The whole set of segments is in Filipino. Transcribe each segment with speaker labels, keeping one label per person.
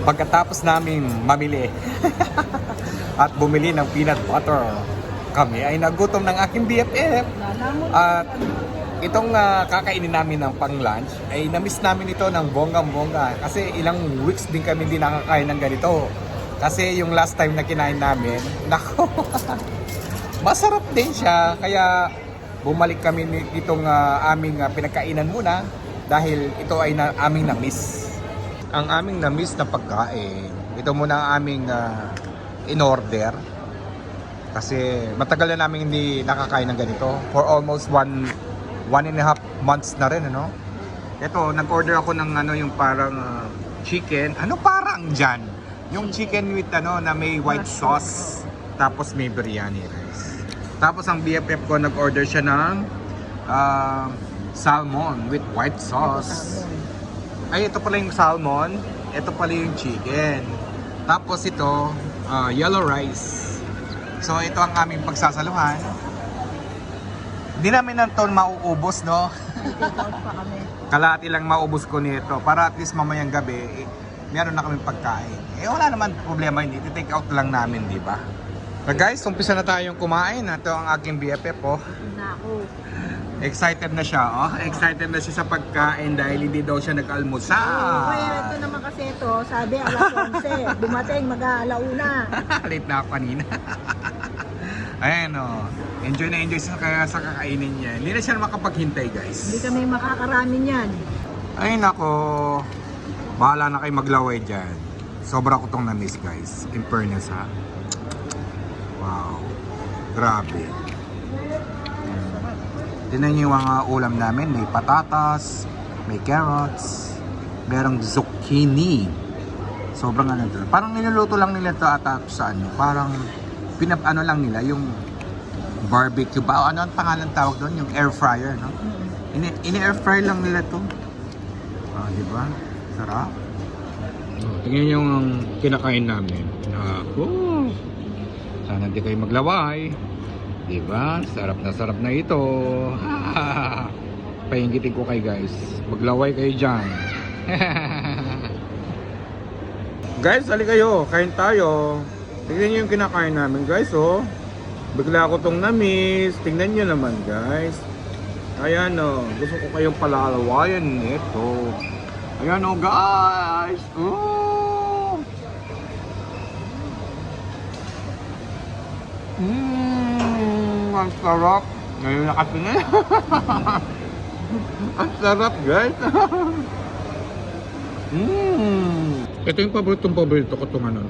Speaker 1: Pagkatapos namin mamili at bumili ng peanut butter, kami ay nagutom ng aking BFF. At itong kakainin namin ng pang-lunch ay na-miss namin ito ng bonggang-bongga. Kasi ilang weeks din kami hindi nakakain ng ganito. Kasi yung last time na kinain namin, nako, masarap din siya. Kaya bumalik kami itong aming pinagkainan muna dahil ito ay aming na-miss. Ang aming na-miss na pagkain, ito muna ang aming in-order. Kasi matagal na namin hindi nakakain ng ganito. For almost 1.5 months na rin, ano? Ito, nag-order ako ng yung parang chicken. Ano parang dyan? Yung chicken with na may white sauce. Tapos may biryani rice. Tapos ang BFF ko, nag-order siya ng salmon with white sauce. Ay, ito pala yung salmon. Ito pala yung chicken. Tapos ito, yellow rice. So ito ang aming pagsasaluhan. Hindi namin na ito mauubos, no? Kalahati lang maubos ko nito. Para at least mamayang gabi, meron na kaming pagkain. Wala naman problema yun. Iti-take out lang namin, di ba? So guys, umpisa na tayong kumain. Ito ang aking BFF, oh. Excited na siya, oh. Excited na siya sa pagkain dahil hindi daw siya nag-almusal.
Speaker 2: Ito naman kasi ito, sabi alas 11. Dumating, mag-aalauna.
Speaker 1: Late na ako kanina. Ayan, oh. Enjoy na enjoy sa kakainin niya. Hindi na siya makapaghintay, guys.
Speaker 2: Hindi kami makakarami niyan.
Speaker 1: Ay, nako. Bahala na kayo maglaway dyan. Sobra ko tong na-miss, guys. In fairness, ha? Wow. Grabe. Tignan niyo yung mga ulam namin. May patatas, may carrots, merong zucchini. Sobrang ito. Parang niluluto lang nila ito ata sa parang lang nila yung barbecue ba? Ano ang pangalan tawag doon? Yung air fryer, no? Ini-air fry lang nila to. Di ba? Sarap. Tingnan niyo yung kinakain namin. Sana hindi kayo maglaway. Di ba? Sarap na ito. Painggitin ko kayo, guys. Maglaway kayo dyan. Guys, ali kayo. Kain tayo. Tingnan niyo yung kinakain namin, guys, oh. Bigla ko tong na-miss. Tingnan niyo naman, guys. Ayan, oh. Gusto ko kayong palalawayan nito. Ayan, oh, guys. Oh. Ang sarap. Ngayon nakatingin. Ang sarap, guys. Ito yung paborito ko itong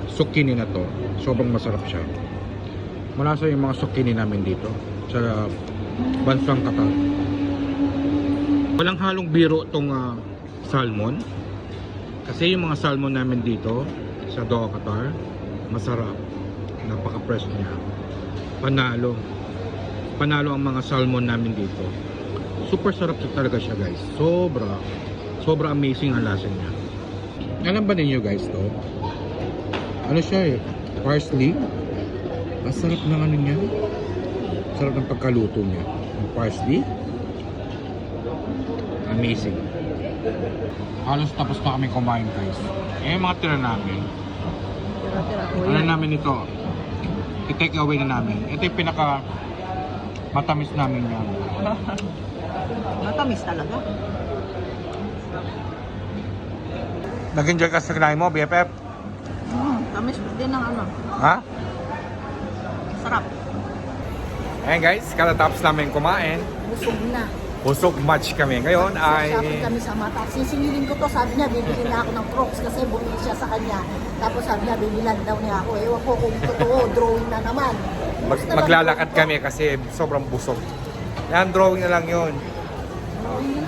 Speaker 1: zucchini na to. Sobrang masarap siya. Malasa yung mga zucchini namin dito sa bansang Qatar. Walang halong biro itong salmon. Kasi yung mga salmon namin dito sa Doha, Qatar, masarap. Napaka-fresh niya. Panalo ang mga salmon namin dito. Super sarap talaga siya, guys. Sobra amazing ang lasa niya. Alam ba ninyo, guys, to? Ano siya, parsley. Ang sarap ng niya. Sarap ng pagkaluto niya. Ang parsley. Amazing. Halos tapos na kami kumain, guys. Yung mga tira namin. Ano namin ito? I-take away na namin. Ito yung pinaka matamis namin yan.
Speaker 2: Matamis talaga.
Speaker 1: Nag-enjoy ka sa kinain mo, BFF?
Speaker 2: Tamis din ng
Speaker 1: Ha?
Speaker 2: Sarap.
Speaker 1: Ayan, guys, katatapos namin kumain.
Speaker 2: Busog na.
Speaker 1: Busog match kami. Ngayon ay...
Speaker 2: Sabi kami sa mata. Sisingilin ko to. Sabi niya, bibili na ako ng Crocs kasi bumili siya sa kanya. Tapos sabi niya, bibilan daw niya ako. Ewan ko kung totoo, drawing na naman.
Speaker 1: Maglalakad kami kasi sobrang busog. Yan, drawing na lang yun.
Speaker 2: Drawing?